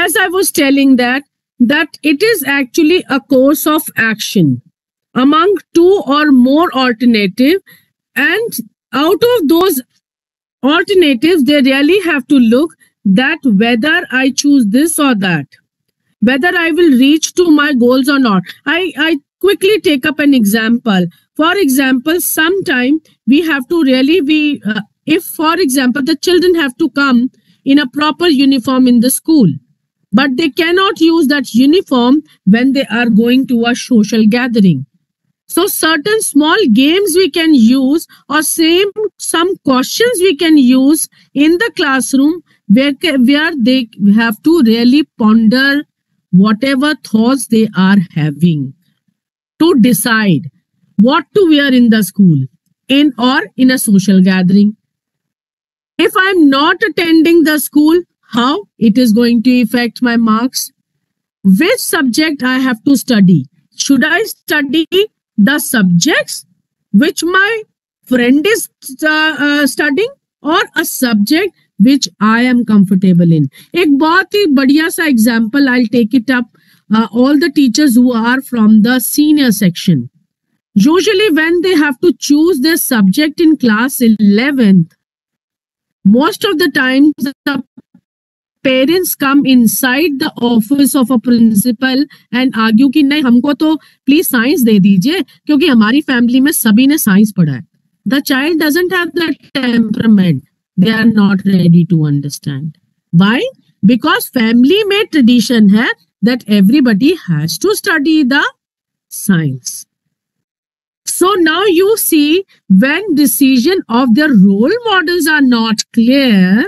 as I was telling that it is actually a course of action among two or more alternatives, and out of those alternatives, they really have to look that whether I choose this or that, whether I will reach to my goals or not. I quickly take up an example. For example, sometime we have to really be, if for example, the children have to come in a proper uniform in the school, but they cannot use that uniform when they are going to a social gathering. So certain small games we can use, or some questions we can use in the classroom where they have to really ponder whatever thoughts they are having to decide what to wear in the school or in a social gathering. If I'm not attending the school, how it is going to affect my marks? Which subject I have to study? Should I study the subjects which my friend is studying, or a subject which I am comfortable in? एक बहुत ही बढ़िया सा example, I'll take it up. All the teachers who are from the senior section, usually when they have to choose their subject in class 11th, most of the time the parents come inside the office of a principal and argue कि नहीं, हमको तो please science दे दीजिए क्योंकि हमारी family में सभी ने science पढ़ा है. The child doesn't have that temperament. They are not ready to understand. Why? Because family में tradition है that everybody has to study the science. So now you see, when decision of their role models are not clear,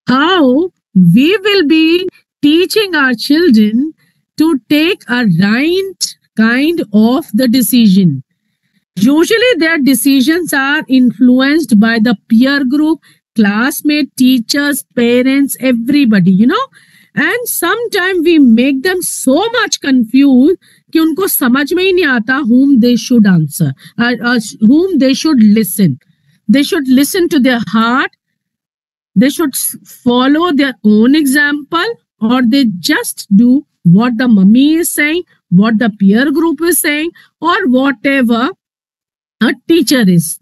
how we will be teaching our children to take a right kind of the decision. Usually their decisions are influenced by the peer group, classmate, teachers, parents, everybody, you know. And sometimes we make them so much confused कि उनको समझ में ही नहीं आता whom they should answer, whom they should listen. They should listen to their heart. They should follow their own example, or they just do what the mummy is saying, what the peer group is saying, or whatever a teacher is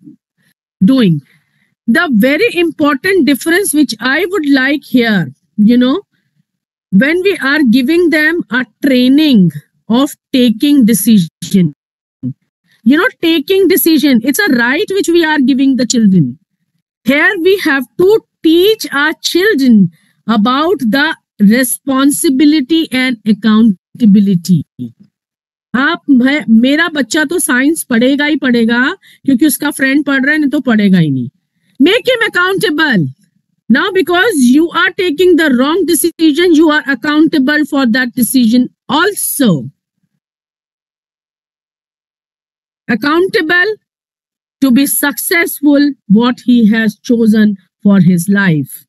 doing. The very important difference which I would like here, you know, when we are giving them a training of taking decision, you know, taking decision, it's a right which we are giving the children. Here we have to teach our children about the responsibility and accountability. मेरा बच्चा तो science पढ़ेगा ही पढ़ेगा क्योंकि उसका friend पढ़ रहा है, नहीं तो पढ़ेगा ही नहीं. Make him accountable. Now, because you are taking the wrong decision, you are accountable for that decision also. Accountable to be successful what he has chosen for his life.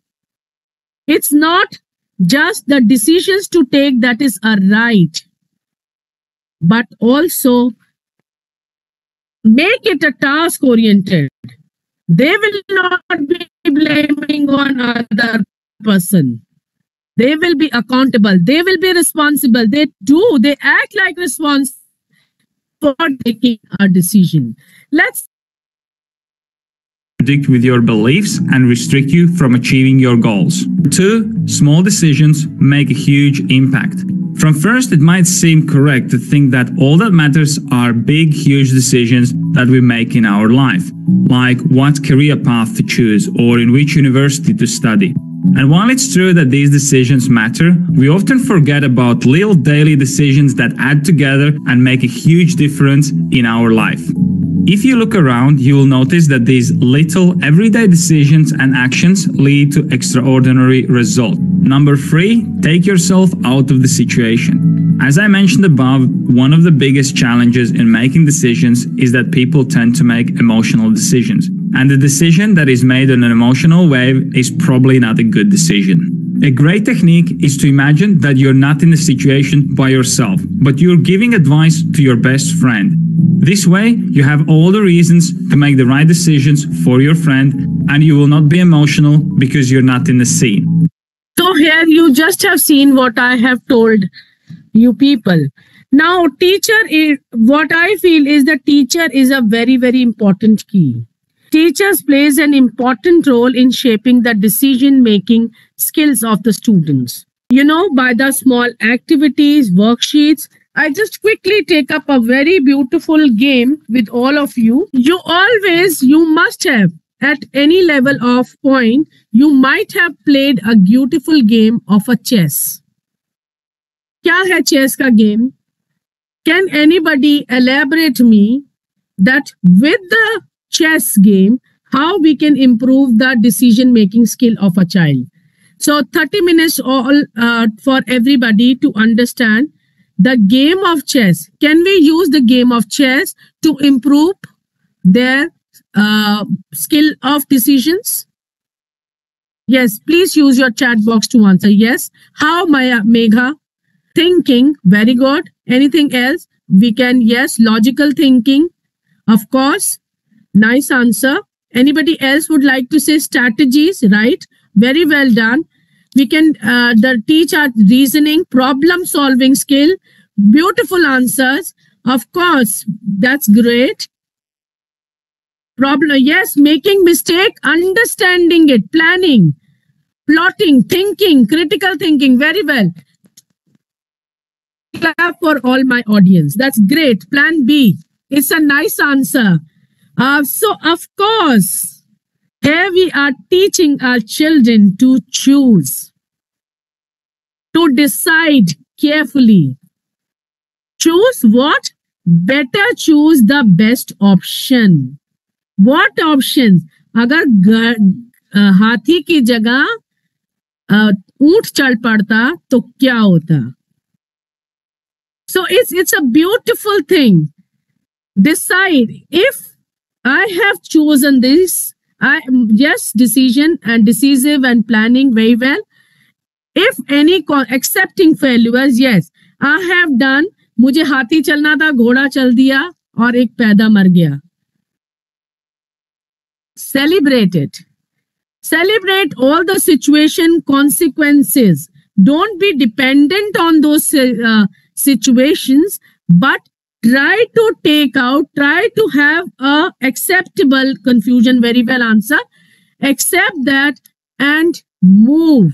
It's not just the decisions to take that is a right, but also make it a task oriented. They will not be blaming on other person. They will be accountable. They will be responsible. They act like responsible for taking a decision. Let's contradict with your beliefs and restrict you from achieving your goals. 2. Small decisions make a huge impact. From first, it might seem correct to think that all that matters are big, huge decisions that we make in our life, like what career path to choose or in which university to study. And while it's true that these decisions matter, we often forget about little daily decisions that add together and make a huge difference in our life. If you look around, you will notice that these little everyday decisions and actions lead to extraordinary results. Number 3, take yourself out of the situation. As I mentioned above, one of the biggest challenges in making decisions is that people tend to make emotional decisions. And the decision that is made on an emotional wave is probably not a good decision. A great technique is to imagine that you're not in a situation by yourself, but you're giving advice to your best friend. This way, you have all the reasons to make the right decisions for your friend, and you will not be emotional because you're not in the scene. So here you just have seen what I have told you people. Now, teacher is what I feel is the teacher is a very, very important key. Teachers plays an important role in shaping the decision making skills of the students. By the small activities, worksheets, I just quickly take up a very beautiful game with all of you. You must have at any level of point, you might have played a beautiful game of a chess. क्या है chess का game? Can anybody elaborate me that with the chess game, how we can improve the decision making skill of a child? So 30 minutes all for everybody to understand the game of chess. Can we use the game of chess to improve their skill of decisions? Yes, please use your chat box to answer. Yes. How, Maya Megha? Thinking, very good. Anything else? We can, yes, logical thinking. Of course. Nice answer. Anybody else would like to say strategies, right? Very well done. We can teach our reasoning, problem solving skill. Beautiful answers. Of course, that's great. Problem, yes, making mistake, understanding it, planning, plotting, thinking, critical thinking. Very well. Clap for all my audience. That's great. Plan B. It's a nice answer. So, of course, here we are teaching our children to choose, to decide carefully. Choose what? Better choose the best option. What options? अगर हाथी की जगह ऊंट चल पड़ता तो क्या होता? So it's a beautiful thing. Decide if I have chosen this. Yes, decision and decisive and planning very well. If any accepting failures, yes, I have done. मुझे हाथी चलना था, घोड़ा चल दिया और एक पैदा मर गया. Celebrate it. Celebrate all the situation consequences. Don't be dependent on those situations, but try to have a acceptable confusion. Very well answer. Accept that and move.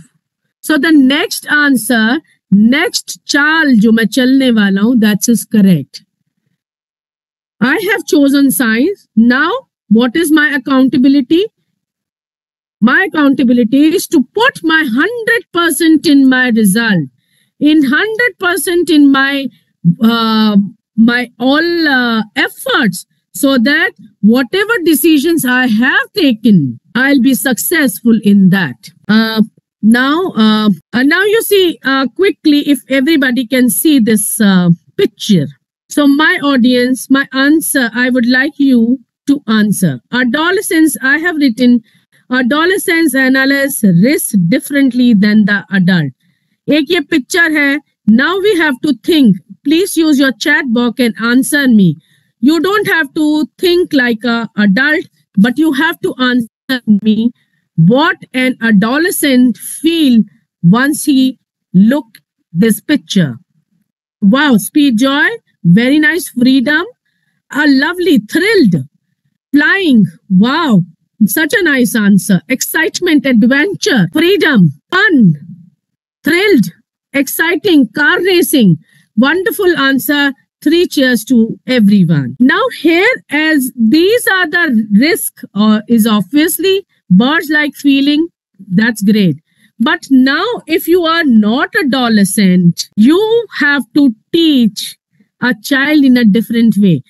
So the next answer, next चाल जो मैं चलने वाला हूं, that is correct. I have chosen science. Now, what is my accountability? My accountability is to put my 100% in my result, in 100% in my all efforts, so that whatever decisions I have taken, I'll be successful in that. Now you see quickly if everybody can see this picture. So my audience, my answer, I would like you to answer. Adolescents, I have written, adolescents analyze risk differently than the adult. एक ये picture है. Now we have to think. Please use your chat box and answer me. You don't have to think like an adult, but you have to answer me what an adolescent feel once he look this picture. Wow, speed, joy, very nice. Freedom, a lovely, thrilled, flying. Wow, such a nice answer. Excitement, adventure, freedom, fun, thrilled, exciting, car racing. Wonderful answer. 3 cheers to everyone. Now here, as these are the risk is obviously birds like feeling. That's great. But now if you are not adolescent, you have to teach a child in a different way.